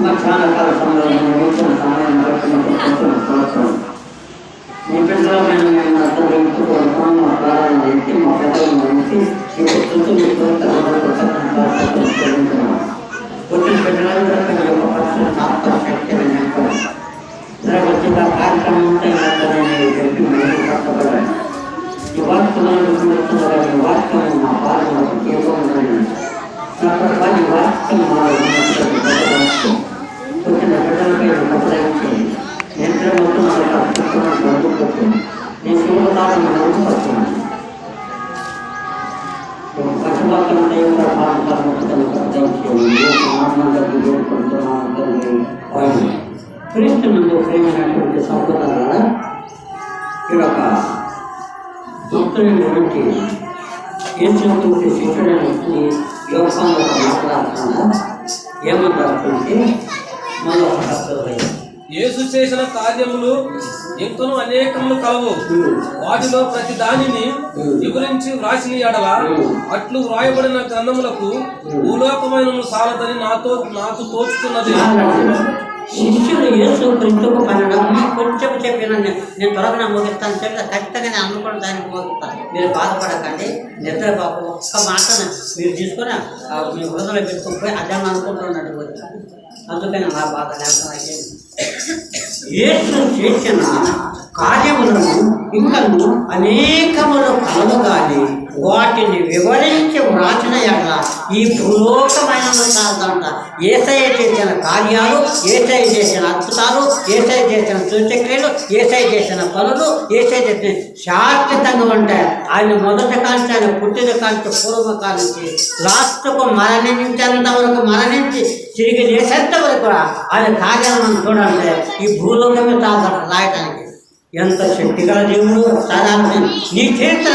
మధ్యాహ్న కాల సమయంలో వచ్చిన సమయం మీ పిల్లలమైన నేను అర్థం పెంచుకోవడం మా ప్రారంభం చేసి మా పెద్దలను మంచి వచ్చిన బిడ్డలందరూ తన యొక్క పరిస్థితి ఆత్మశక్తి వచ్చిన కార్యక్రమం ఉంటే చెప్పి మేము కష్టపడాలి ఈ వార్తలను వార్తలను మా పాలనకు తీవ్రమైన వారి వార్తలు మా వచ్చిన బిడ్డలపై కష్టపడి యంత్రం మొత్తం అడుగుతుంది నేను శుభతాలను నడుపుతున్నాను పశుభాషణ దేవుడు క్రీస్తునందు ప్రేమైనటువంటి సంపద ఈ యొక్క భక్తుని గురించి ఏం చెబుతుంటే శిష్యుడని యోగంలో మాట్లాడుతున్నా ఏమంటారంటే మళ్ళీ యేసు చేసిన కార్యములు ఇంకను అనేకములు కలవు, వాటిలో ప్రతి దానిని వివరించి వ్రాసిన ఎడల అట్లు వ్రాయబడిన గ్రంథములకు భూలోకమైన సాలదని నాకు తోచుతున్నది. శిష్యులు యేసు క్రీస్తుకు పన్నడం కొంచెం చెప్పిన నేను త్వరగా మోగిస్తాను చెప్పి ఖచ్చితంగా అనుకున్న దానికి మోగిస్తాను. మీరు బాధపడకండి, నిద్ర బాబు ఒక్క మాటను మీరు తీసుకొని మీ హృదయంలో పెట్టుకుని పోయి అదే అనుకుంటున్నట్టు పోతాను. అందుకని నా బాధ లేకపోతే యేసు చేసిన కార్యములను ఇంకను అనేకములు కలవగాలి వాటిని వివరించి వ్రాసిన ఎడల ఈ భూలోకమైన కాదంట. యేసయ్య చేసిన కార్యాలు, యేసయ్య చేసిన అద్భుతాలు, యేసయ్య చేసిన సూచక్రియలు, యేసయ్య చేసిన పనులు, యేసయ్య చేసిన శాశ్వతంగా ఉంటాయి. ఆయన మొదటి కాల్చి ఆయన పుట్టిన కాల్చి పూర్వ కాల్చి లాస్ట్కు మరణించేంత వరకు మరణించి తిరిగి చేసేంత వరకు ఆయన కార్యాలను మనం చూడాలంటే ఈ భూలోకమే కాదంట రాయటానికి. ఎంత శక్తిగల దేవుడు సాధారణ నీ చేత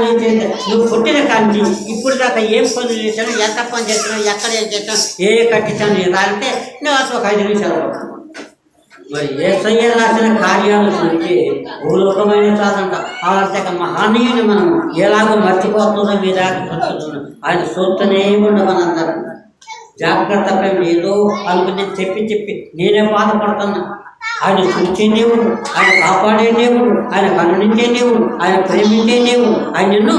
నీ చేత నువ్వు పుట్టిన కాంచి ఇప్పుడు దాకా ఏం పనులు చేశాను, ఎంత పని చేస్తున్నావు, ఎక్కడ ఏం చేస్తాను, ఏ కట్టించాను ఇలా అంటే నేను అసలు ఒక 5 నిమిషాలు. మరి యేసయ్య రాసిన కార్యాలు చూస్తే భూలోకమైన కాదంట. అలాంటి మహనీయుని మనం ఎలాగో మర్చిపోతున్నాం, మీ దాకా చూస్తున్నాం. ఆయన చూస్తూనే ఉండమనందరం జాగ్రత్త ప్రేమ ఏదో అనుకుని చెప్పి నేనే బాధపడుతున్నా. ఆయన చూసే దేవుడు, ఆయన కాపాడే దేవుడు, ఆయన కరుణించే దేవుడు, ఆయన ప్రేమించే దేవుడు, ఆయన నిన్ను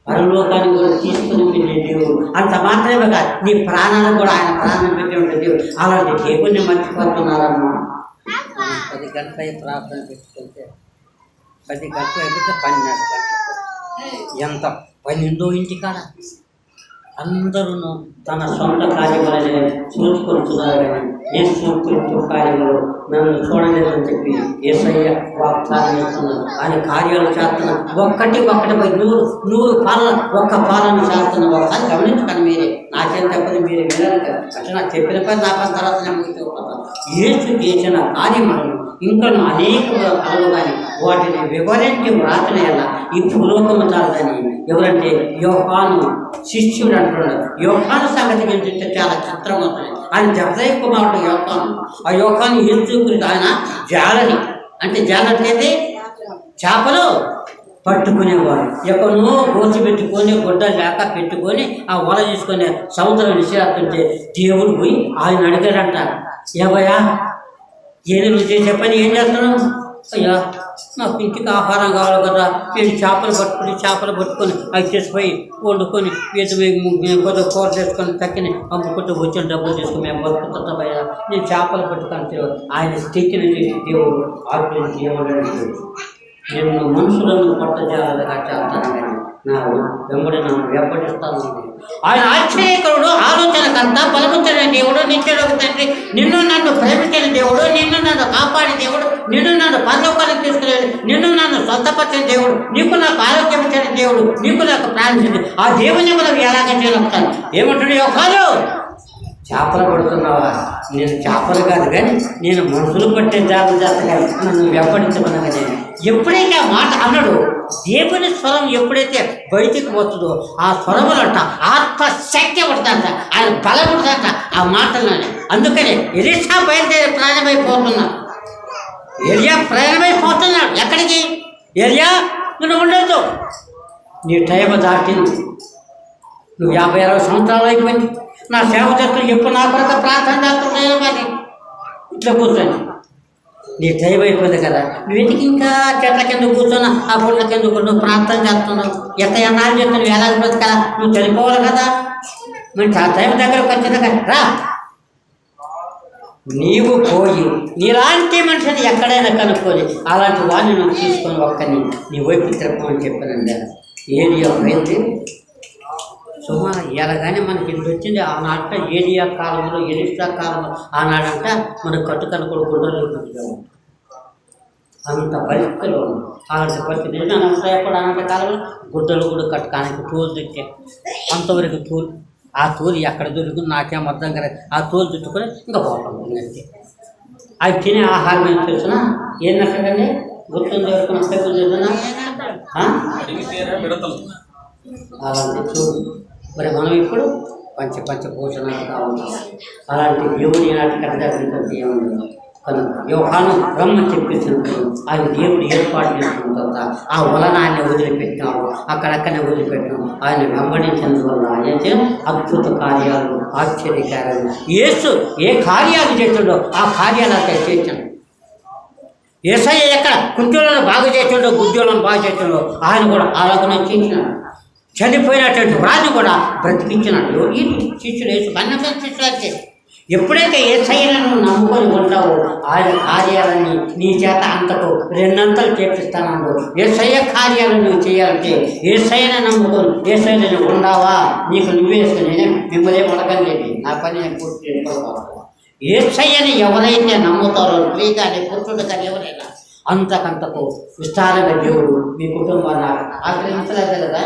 పరలోకానికి కూడా తీసుకుని వెళ్ళే దేవుడు. అంత మాత్రమే కాదు, నీ ప్రాణాలను కూడా ఆయన ప్రాణం పెట్టి ఉండే దేవుడు. అలాంటి దేవుడిని మర్చిపోతున్నారమ్మా. 10 గంటల ప్రార్థన పెట్టుకుంటే 10 గంటలు అయిపోతే 12 గంటలు ఎంత పని ఉందో ఇంటికాడ. అందరూ తన సొంత కార్యములని చూసుకొస్తున్నారు, కానీ నేను చూసుకుంటూ కార్యములు నన్ను చూడలేదని చెప్పి యేసయ్య వాగ్దానం చేస్తున్నాను. ఆయన కార్యాలు చేస్తున్నాను. ఒక్కటి 100 పాలన ఒక్క పాలన చేస్తున్నాను. ఒకసారి గమనించుకొని మీరే, నాకేం చెప్పదు మీరు వినరు కదా. అంటే నాకు చెప్పిన పని నా పని తర్వాత నేను ముగిపోతాను. యేసు చేసిన కార్యములను ఇంకా అనేక కలవు కానీ వాటిని వివరించి వ్రాసిన ఎలా ఈ భూలోకము చాలని ఎవరంటే యోహాను శిష్యుడు అంటున్నాడు. యోహాను సంగతి ఏంటంటే చాలా చిత్రంగా ఉంటుంది. ఆయన జబదయి కుమారుడు యోహాను. ఆ యోహాను యేసు గురించి ఆయన జాలని అంటే జాలంటే చేపలు పట్టుకునేవాడు. ఎక్కడో గోచి పెట్టుకొని గుడ్డ లేక పెట్టుకొని ఆ వల తీసుకొని సముద్రం విసిరేస్తుంటే దేవుడు పోయి ఆయన అడిగాడంట, ఏవయ్యా ఏది నువ్వు చేసే పని ఏం చేస్తున్నావు? అయ్యా నాకు ఇంటికి ఆహారం కావాలి కదా, నేను చేపలు పట్టుకొని అవి చేసిపోయి వండుకొని కొద్దిగా కూర చేసుకొని తక్కిని అమ్ముకుంటూ వచ్చిన డబ్బులు తీసుకొని మేము బతుకుతామయ్యా, నేను చేపలు పట్టుకొని ఆయన స్థితిని చేసి దేవుడు ఆజ్ఞించి ఏమన్నాడు, నేను మనుషులను పట్టజాలగా చేస్తాను కానీ నా వెంబడి నన్ను వెంబడిస్తాను. ఆయన ఆశ్చర్యకరుడు, ఆలోచనకంత బలవంతుడైన దేవుడు, నిత్యుడొక తండ్రి, నిన్ను నన్ను ప్రేమించిన దేవుడు, నిన్ను నన్ను కాపాడే దేవుడు, నిన్ను నన్ను పరలోకానికి తీసుకునేది, నిన్ను నన్ను స్వస్థపరిచిన దేవుడు, నీకు నాకు ఆరోగ్యం ఇచ్చిన దేవుడు, నీకు నాకు ప్రాణించింది. ఆ దేవుని మనం ఎలాగ చేయగలుగుతాను? ఏమంటాడు యోహాను? చేపలు పడుతున్నావా? నేను చేపలు కాదు కానీ నేను మనుషులు పట్టే జాగ్రత్త చేస్తా, నన్ను వెంబడించమనగానే ఎప్పుడైతే ఆ మాట అన్నాడు, దేవుని స్వరం ఎప్పుడైతే బయటికి పోతుందో ఆ స్వరములంట ఆత్మశక్తి పడుతుందంట, ఆయన బలం పడుతుందంట ఆ మాటల్లోనే. అందుకని ఎలీషా బయలుదేరి ప్రయాణమైపోతున్నాడు. ఎలియా ప్రయాణమైపోతున్నాడు. ఎక్కడికి? ఎలియా నువ్వు ఉండొద్దు, నీ టైం దాటింది, నువ్వు 50-60 సంవత్సరాలు అయిపోయింది, నా సేవ చేస్తూ ఎప్పుడు నా కొరకు ప్రార్థన చేస్తున్నాయి, మరి ఇట్లా కూర్చొని నీ టైం అయిపోయింది కదా నువ్వు ఎందుకు ఇంకా చెట్ల కింద కూర్చొని ఆ పుట్ల కింద నువ్వు ప్రార్థన చేస్తున్నావు ఎంత ఎన్నాళ్ళు చేస్తున్నావు ఎలా బ్రతకాల నువ్వు చనిపోవాలి కదా మరి ఆ టైం దగ్గరకు వచ్చింది కదా రా నీవు పోయి నీలాంటి మనిషిని ఎక్కడైనా కనుక్కొని అలాంటి వాడిని నువ్వు తీసుకొని ఒక్కని నీ వైపు తిరపమని చెప్పానండి ఏరియా అయితే సుమారు ఎలాగానే మనకి ఇది వచ్చింది ఆనాట ఏరియా కాలంలో ఎలిస్టా కాలంలో ఆనాడంట మనకు కట్టుకనుకోడు గుడ్డలు అంత పరిస్థితులు అలాంటి పరిస్థితి అంత ఎప్పుడు అలాంటి కాలంలో గుడ్డలు కూడా కట్టుకోడానికి తోలు తెచ్చే అంతవరకు తోలు ఆ తోలు ఎక్కడ దొరికింది నాకేం అర్థం కదా ఆ తోలు చుట్టుకొని ఇంకా పోతాం అంతే అవి తినే ఆహారం ఏం తెలిసిన ఏం నచ్చకండి గుర్తుంది ఎవరికైనా అలాంటి చూడు మరి మనం ఇప్పుడు పంచ భోజనాలు కావాలి అలాంటి దేవుని నాటి కథ ఏమన్నా కనుక యోహాను బ్రహ్మ చెప్పించినప్పుడు ఆయన దేవుడు ఏర్పాటు చేసుకున్న తర్వాత ఆ వలనాన్ని వదిలిపెట్టినాడు అక్కడక్కడనే వదిలిపెట్టాం ఆయన వెంబడించినందువల్ల ఆయన అద్భుత కార్యాలు ఆశ్చర్యకార్యాలు యేసు ఏ కార్యాలు చేస్తుండో ఆ కార్యాలు అక్కడ చేశాడు యేసయ్య ఎక్కడ కుంజులను బాగు చేస్తుండో గుజ్జులను బాగు చేస్తుండో ఆయన కూడా అలాగనే చేసినాడు చనిపోయినటువంటి వారిని కూడా బ్రతికించినాడు ఈ శిష్యుడు యేసు అన్న శిష్యులైతే ఎప్పుడైతే యేసయ్యను నమ్ముకొని ఉంటావో ఆయన కార్యాలన్నీ నీ చేత అంతకు రెండంతలు చేపిస్తానన్నాడు యేసయ్య కార్యాలు నువ్వు చేయాలంటే యేసయ్యను నమ్ముకొని యేసయ్యను ఉండావా నీకు నువ్వేసుకుని మిమ్మల్ని అడగలేదు నా పని నేను పూర్తి చేసుకోవాలి యేసయ్యని ఎవరైతే నమ్ముతారో స్త్రీ కానీ పురుషుడు కానీ ఎవరైనా అంతకంతకు విస్తారంగా దేవుడు మీ కుటుంబాన్ని ఆశ్రయించలేదు కదా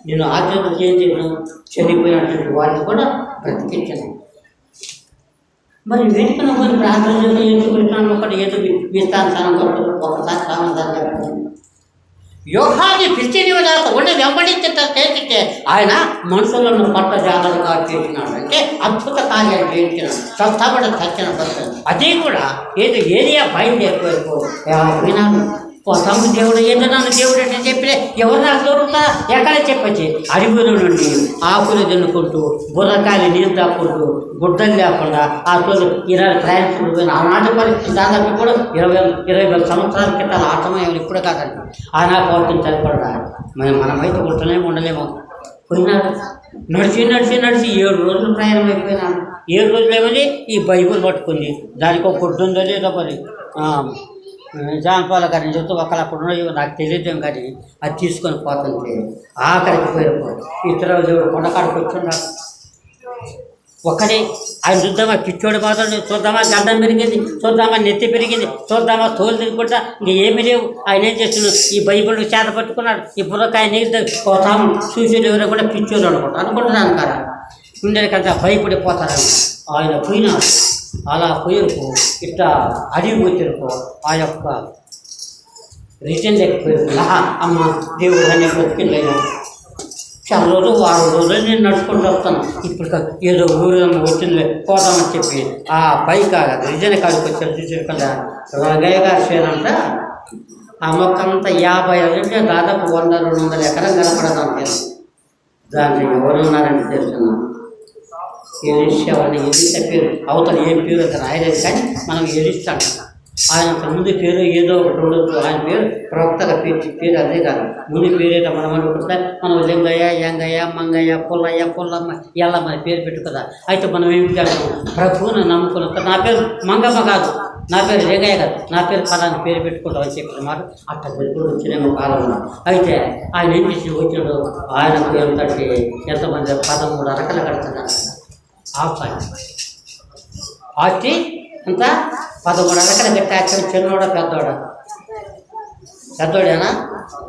నేను ఆశ్రయం చేయను చనిపోయినటువంటి వారిని కూడా బ్రతికించాను మరి వెనుకన కొన్ని ప్రార్థనలు ఎందుకు ఒకటి ఏదో విస్తారం ఒకసారి సమాధానం చెప్పాను యోగాన్ని పిలిచినదాక ఉండి వెంబడించేస్తే ఆయన మనుషులను పట్ట జాగ్రత్తగా చేసినాడు అంటే అద్భుత కార్యాలు చేయించినాడు స్వస్థపడ సత్యన పడుతుంది అదే కూడా ఏదో ఏరియా బయలుదేరిపోయిపో వినాడు పోతాము దేవుడు ఏదో నన్ను దేవుడు అంటే చెప్పి ఎవరు నాకు దొరుకుతారా ఎక్కడ చెప్పచ్చు అడవుల నుండి ఆకులు తినుకుంటూ బుర్రకాయలు నీళ్ళు తాక్కుంటూ గుడ్డలు లేకుండా ఆ రోజు 20 ప్రయాణికులు పోయిన ఆనాటి పరిస్థితి దాదాపు కూడా 20 సంవత్సరాల క్రితం ఆ సమయం ఇప్పుడు కాదండి ఆనాటి పౌర్తం చనిపడా మనమైతే ఉండలేము పోయినాడు నడిచి 7 రోజులు ప్రయాణం అయిపోయినాడు 7 రోజులు ఏమని ఈ బైబుల్ పట్టుకుంది దానికి ఒక గుడ్డు ఉందో లేదో మరి జానపాల గారిని చెప్తూ ఒకళ్ళు అప్పుడు నాకు తెలియదేం కానీ అది తీసుకొని పోతుంటే ఆఖరికి పోయినప్పుడు ఇతర దేవుడు కొండకాడికి వచ్చున్నాడు ఒక్కడే ఆయన చూద్దామా పిచ్చోడు మాత్రం చూద్దామా గడ్డం పెరిగింది చూద్దామా నెత్తి పెరిగింది చూద్దామా తోలు తిరుగుకుంటా ఇంక ఏమీ లేవు ఆయన ఏం చేస్తున్నాడు ఈ బైబిల్ చేత పట్టుకున్నాడు ఈ బుర్రకాయ నీళ్ళు పోతాము చూసేది ఎవరో కూడా పిచ్చోడు అనుకుంటున్నాను కదా ఉండేకంతా భయపడిపోతారని ఆయన పోయినాడు అలా పోయిరుకో ఇట్లా అడిగి పోయిరుకో ఆ యొక్క రిటర్న్ లేకపోయి అమ్మ దేవుడు అనే బ్రతికిందైనా చాలా రోజులు 6 రోజులు నేను నడుచుకుంటూ వస్తాను ఇప్పుడు ఏదో ఊరు వచ్చింది పోతామని చెప్పి ఆ పైకి రిజన్ కాడికి వచ్చారు చూసారు కదా రంగయ్య గారి చేనంట ఆ మొక్క అంతా 50 దాదాపు 100-200 ఎకరం కనపడదాం దాంట్లో ఎవరు ఉన్నారని తెలుస్తున్నాను ఎలిషావని ఎలిసా పేరు అవతల ఏం పేరు అతను రాయలేదు కానీ మనం ఎలిస్తాం ఆయన ముందు పేరు ఏదో ఒకటి ఉండొచ్చు ఆయన పేరు ప్రవక్తగా పేరు అదే కాదు ముందు పేరు ఏదో మనం అనుకుంటే మనం లింగయ్య యంగయ్య మంగయ్య పుల్లమ్మ ఎల్లమ్మ పేరు పెట్టు కదా అయితే మనం ఏమి చేస్తాం ప్రభువును నమ్ముకున్న నా పేరు మంగమ్మ కాదు నా పేరు లింగయ్య కాదు నా పేరు ఫలాన్ని పేరు పెట్టుకుంటాం అని చెప్పిన మాట అట్లా పెట్టుకుని వచ్చినేమో కాలంలో అయితే ఆయన ఏం చేసి వచ్చినాడు ఆయనకు ఎంతంటే ఎంతమంది 13 అరకలు కడుతున్నారు ఆస్తి అంత 13 అరకలు కట్టాక చిన్నోడా పెద్దోడేనా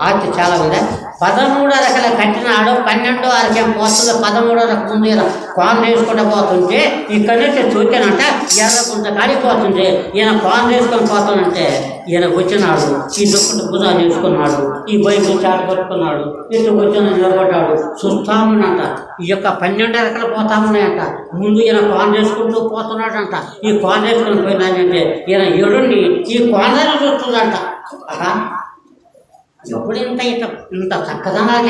ఆస్తి చాలా ఉందా 13 అరకలు కట్టినాడు 12 అరకేం పోతుంది 13 అరకు ముందు ఇలా కాన్ వేసుకుంటూ పోతుంటే ఇక్కడి నుంచి చూచానంట ఎర్రకుంట కాడిపోతుంది ఈయన కాన్ వేసుకొని పోతానంటే ఈయన వచ్చినాడు ఈ దుప్పటి భుజాలు వేసుకున్నాడు ఈ బైబిల్ చాటు పట్టుకున్నాడు ఇటు వచ్చిన నిలబడ్డాడు చూస్తామనంట ఈ యొక్క 12 అరకలు పోతామన్నాయంట ముందు ఈయన కాన్ వేసుకుంటూ పోతున్నాడంట ఈ కాన్ వేసుకొని పోయినానంటే ఈయన ఎడుండి ఈ కాన్లను చూస్తుందంట ఎప్పుడు ఇంత చక్కదనాలు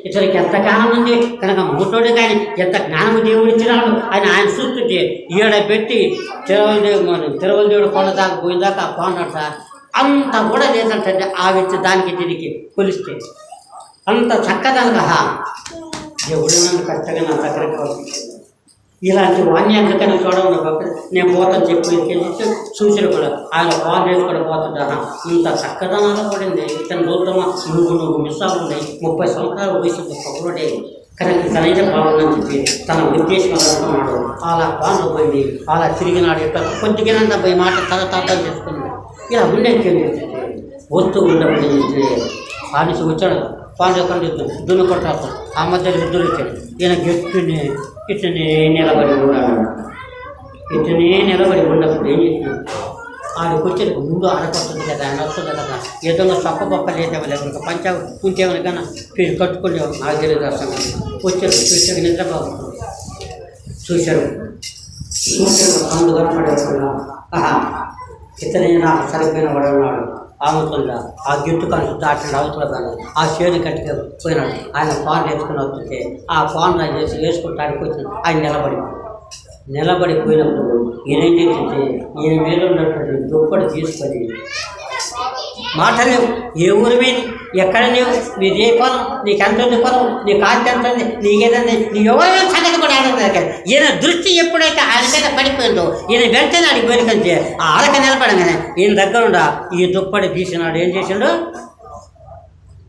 ఇతనికి ఎంతగానం ఉంది కనుక మూటోడు కానీ ఎంత జ్ఞానము దేవుడు ఇచ్చినాడు ఆయన చూస్తుంటే ఈడ పెట్టి తిరువలదేవుడు కొండ దాకా పోయిందాకా పోన్నాడు సార్. అంత కూడా లేదంటే ఆ వ్యక్తి దానికి దీనికి కొలిస్తే అంత చక్కదనగా దేవుడు నన్ను ఖచ్చితంగా నా దగ్గరికి పంపించాడు. ఇలాంటి వాణ్ణి ఎందుకని చూడమని కాబట్టి నేను పోతాను చెప్పి సూచన కూడా ఆయన ఫోన్ చేసి కూడా పోతుంటాను. ఇంత చక్కదనాలు పడింది. ఇతను చూద్దామా నువ్వు మిస్ అవ్వండి 30 సంవత్సరాల వయసు పక్కడే కనుక ఇతనైతే బాగుందని చెప్పి తన ఉద్దేశం అనుకున్నాడు. అలా ఫోన్లో పోయింది, అలా తిరిగినాడు. యొక్క కొద్దిగా పోయి మాట అర్థం చేసుకున్నాడు. ఇలా ఉండేది వస్తూ ఉండబడి ఆడిసి వచ్చాడు. పాండ్య దున్ను కొట్టాడు. ఆ మధ్యలో ఇద్దరు వచ్చాడు. ఈయన గెట్టుని ఇతనే నిలబడి ఉన్నాడు. ఉన్నప్పుడు ఏం చేసినాడు, ఆడికి వచ్చేది ముందు ఆడపడుతుంది కదా, ఆయన వస్తుంది కదా, ఏదైనా చప్ప లేదేమలేదు ఇంకా పంచా ఉంచేమని కన్నా ఫీజు కట్టుకునేవాడు. నాకు తెలియదు అసలు వచ్చాడు. చూశాడు నిద్రబాబు చూశాడు కళ్ళు కనపడేసుకున్నా. ఇతనే నాకు సరిపోయిన వాడు ఉన్నాడు. ఆమెతుందా ఆ గిట్టు కనుక దాటిన అవతల కానీ ఆ చేను కట్టిగా పోయినాడు. ఆయన పాన్ వేసుకుని వస్తుంటే ఆ పాన్ చేసి వేసుకుంటానికి వచ్చిన ఆయన నిలబడిపోయినప్పుడు ఈయన ఏం చేసింటే ఈయన మీద ఉన్నటువంటి దుప్పటి తీసుకొని మాటలేవు. ఏ ఊరి మీద ఎక్కడ లేవు, మీది ఏ పొలం, నీకు ఎంత ఉంది పొలం, నీ కాంతి ఎంత ఉంది, నీకేదండి, నీ ఎవరైనా సంగతి కూడా ఆడలేదు. ఈయన దృష్టి ఎప్పుడైతే ఆయన మీద పడిపోయిందో ఈయన వెంటనే ఆడికి వెనుకంటే ఆ ఆడక నిలబడగానే ఈయన దగ్గరుండా ఈ దుప్పటి తీసినాడు. ఏం చేసిండు,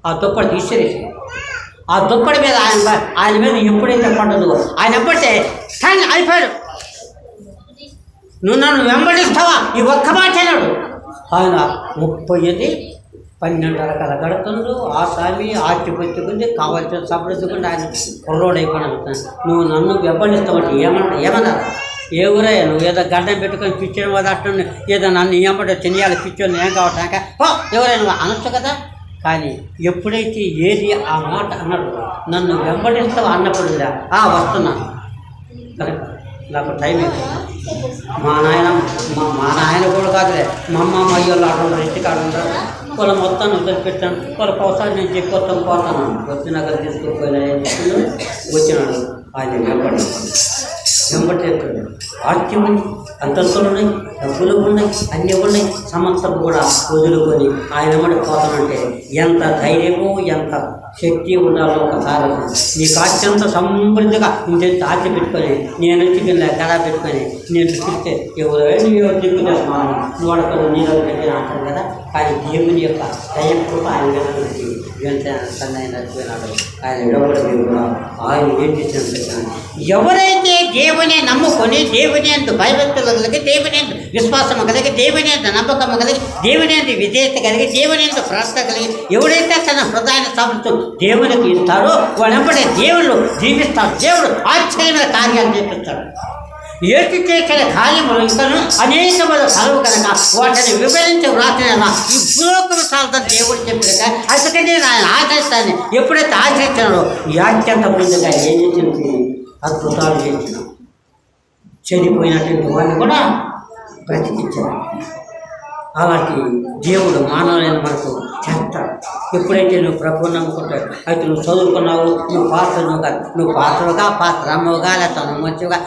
ఆ దుప్పటి తీసేసి ఆ దుప్పటి మీద ఆయన మీద ఎప్పుడైతే పడ్డదో ఆయన ఎప్పుడైతే కానీ అయిపోయాడు. నువ్వు నన్ను వెంబడిస్తావా ఈ ఒక్క మాట అన్నాడు. ఆయన 12 రకాల గడుతుండ్రు. ఆ స్వామి ఆర్చిపెట్టుకుంది కావాల్సిన సపడుతుంది. ఆయన కుర్రోడు అయిపోయినాడు. నువ్వు నన్ను వెంబడిస్తావంటే ఏమన్నా ఏ ఊరయ్యా నువ్వు ఏదో గడ్డం పెట్టుకొని పిచ్చడం కదా అట్టు ఏదో నన్ను ఏమంటే తినేయాలి పిచ్చోని ఏం కావటాక ఎవరైనా నువ్వు అనొచ్చు కదా. కానీ ఎప్పుడైతే ఏది ఆ మాట అన్నాడు, నన్ను వెంబడిస్తావు అన్నప్పుడు వస్తున్నాను కరెక్ట్ నాకు టైం అయిపోయింది. మా నాయన కూడా కాదులే, మా అమ్మ అయ్యోళ్ళు ఆడుంటారు, ఇంటికి ఆడుంటారు. వాళ్ళ మొత్తాన్ని వదిలిపెట్టాను. వాళ్ళ ఒకసారి నేను చెప్పొస్తాను పోతాను. వచ్చినాక తీసుకుపోయినా వచ్చినాడు. ఆయన వెంబడి చెప్తాడు. ఆర్ట్యం ఉంది, అంతస్తులు ఉన్నాయి, డబ్బులు ఉన్నాయి, అన్నీ ఉన్నాయి. సమస్తం కూడా వదులుకొని ఆయన వెంబడి పోతానంటే ఎంత ధైర్యమో ఎంత శక్తి ఉండాలో ఒకసారి నీకు అత్యంత సమృద్ధిగా ఇంత ఆశ పెట్టుకొని నేను చికెన్ కడా పెట్టుకొని నేను చూస్తే ఎవరు దిక్కు చేస్తున్నాను నువ్వు అడగదు నీళ్ళు పెట్టి అంటారు కదా. కానీ దేవుని యొక్క దయకృప ఆయన నుంచి వెంటనే నచ్చిపోయినాడు. ఆయన విడవడం ఆయన ఏం చేసిన ఎవరైతే దేవుని నమ్ముకొని దేవుని అందు భయభక్తులు కలిగి దేవుని అందు విశ్వాసం కలిగి దేవుని అందు నమ్మకం కలిగి దేవుని అందు విధేయత కలిగి దేవుని అందు ప్రార్థన కలిగి ఎవరైతే తన హృదయాన్ని సమర్థం దేవునికి ఇస్తారో వాడెంబడే దేవుళ్ళు జీవిస్తాడు. దేవుడు ఆశ్చర్యమైన కార్యాలు చేపిస్తాడు. ఏటి చేసిన కార్యములు ఇతను అనేకమైన కలవు కనుక వాటిని వివరించి వ్రాసిన ఈ భూలోకం చాలదని దేవుడు చెప్పాక అందుకని ఆయన ఆశ్రయిస్తాను. ఎప్పుడైతే ఆశ్రయించాడో ఈ అత్యంత ముందుగా ఏం చేసింది అద్భుతాలు చేసిన చనిపోయినటువంటి వాడిని కూడా బ్రతికించాడు. అలాంటి దేవుడు మానవులైన మనకు చేస్తాడు. ఎప్పుడైతే నువ్వు ప్రభువు నమ్ముకుంటావు అయితే నువ్వు చదువుకున్నావు, నువ్వు పాత్రలుగా పాత్రమ్మవుగా లేకపోతే నువ్వు మంచిగా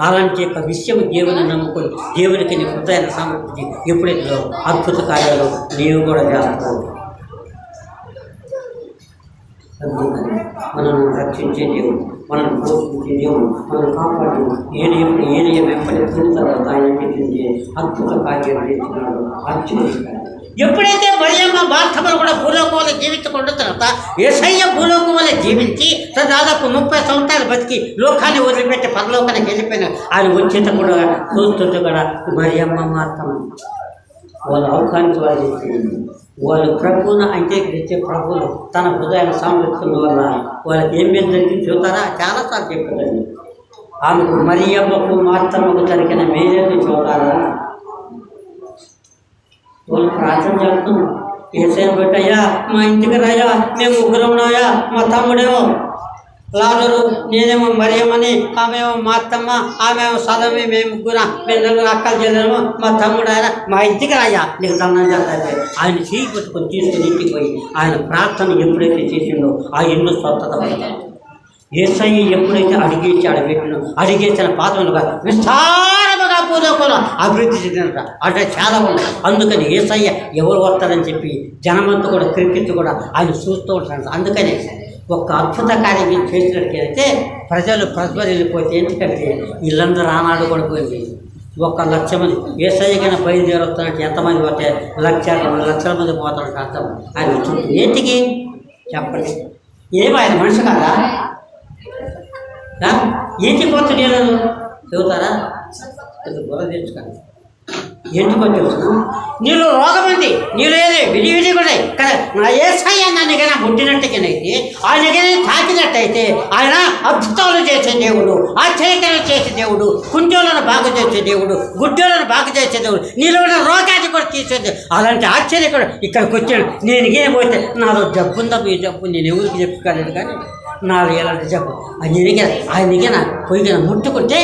అలాంటి యొక్క విషయం దేవుని నమ్ముకొని దేవునికి నీ హృదయాన్ని సమర్పించి ఎప్పుడైతే అద్భుత కార్యాలు నీవు కూడా చేస్తావు. మనల్ని రక్షించే దేవుడు, మనల్ని పోషించే దేవుడు, మనల్ని కాపాడు ఏది వెంబడి తర్వాత ఆయన చెప్పింది అద్భుత కార్యాలు చేస్తున్నాడు. ఆశ్చర్యకార్యం ఎప్పుడైతే మరియమ్మ మార్తమ్మలు కూడా భూలోకం వల్ల జీవించకుండా తర్వాత యేసయ్య భూలోకం వల్ల జీవించి దాదాపు 30 సంవత్సరాలు బతికి లోకాన్ని వదిలిపెట్టి పరలోకానికి వెళ్ళిపోయిన ఆయన వచ్చేట కూడా చూస్తుంటే కూడా మరియమ్మ మార్తమ్మ వాళ్ళ అవకాశానికి వాళ్ళు ప్రభువును అంగీకరించే ప్రభువులు తన హృదయాన్ని సామర్థ్యం వల్ల వాళ్ళకి ఏం మీద జరిగింది చూతారా చాలాసార్లు చెప్పారండి. ఆమెకు మరియమ్మకు మార్తమ్మకు జరిగిన మేలేది చూతారా. వాళ్ళు ప్రార్థన చేస్తున్నాం, ఏసైనా పెట్టయ్యా మా ఇంటికి రాయా, మేము ముగ్గురు ఉన్నాయా, మా తమ్ముడేమో లాజరు, నేనేమో మరియమ్మని, ఆమెమో మా అత్తమ్మ, ఆమెమో సదమి, మేము ముగ్గురు, మేము నలుగురు అక్కలు చెల్లెము, మా తమ్ముడు ఆయన, మా ఇంటికి రాయ్యా నీకు దండం చేస్తే ఆయన చేయి పట్టుకొని తీసుకుని ఇంటికి పోయి ఆయన ప్రార్థన ఎప్పుడైతే చేసిండో ఆ ఇల్లు స్వస్థత పడతాడు. యేసయ్య ఎప్పుడైతే అడిగేసాడు పెట్టినో అడిగేసిన పాత్రలుగా విస్తారముగా పూర్వకంలో అభివృద్ధి చెందినట అంటే చాలా ఉన్నాయి. అందుకని యేసయ్య ఎవరు వస్తారని చెప్పి జనమంతా కూడా క్రికెట్ కూడా ఆయన చూస్తూ ఉంటారు. అందుకని ఒక అద్భుత కార్యం చేసినట్టుకైతే ప్రజలు వెళ్ళిపోతే ఎందుకంటే వీళ్ళందరూ ఆనాడు కూడా పోయింది. 1,00,000 మంది యేసయ్యకైనా బయలుదేరుతున్నట్టు ఎంతమంది పోతే 1,00,000 2,00,000 మంది పోతారంటే అర్థం. ఆయన చుట్టూ ఏంటికి చెప్పండి, ఏమో ఆయన మనిషి కాదా? ఏంటి పోతు నీళ్ళు చెబుతారా? బుర్ర తెచ్చుకోండి. ఎందుకో తెలుసు, నీళ్ళు రోగం ఉంది, నీళ్ళు ఏది విడి కూడా కదా. నా యేసయ్య నన్నుగైనా పుట్టినట్టుగానైతే ఆయనకైనా తాకినట్టయితే ఆయన అద్భుతాలు చేసే దేవుడు, ఆశ్చర్యకరణ చేసే దేవుడు, కుంటోలను బాగు చేసే దేవుడు, గుడ్డోలను బాగు చేసే దేవుడు, నీళ్ళు ఉన్న రోగాన్ని కూడా తీసేది. అలాంటి ఆశ్చర్య కూడా ఇక్కడికి వచ్చాను. నేను ఏం పోతే నాలో జబ్బు ఉందా, మీ జబ్బు నేను ఎవరికి చెప్పుకోలేదు కానీ నాలో ఎలాంటి జబ్బు ఆయనకే నా పొయ్యిగా ముట్టుకుంటే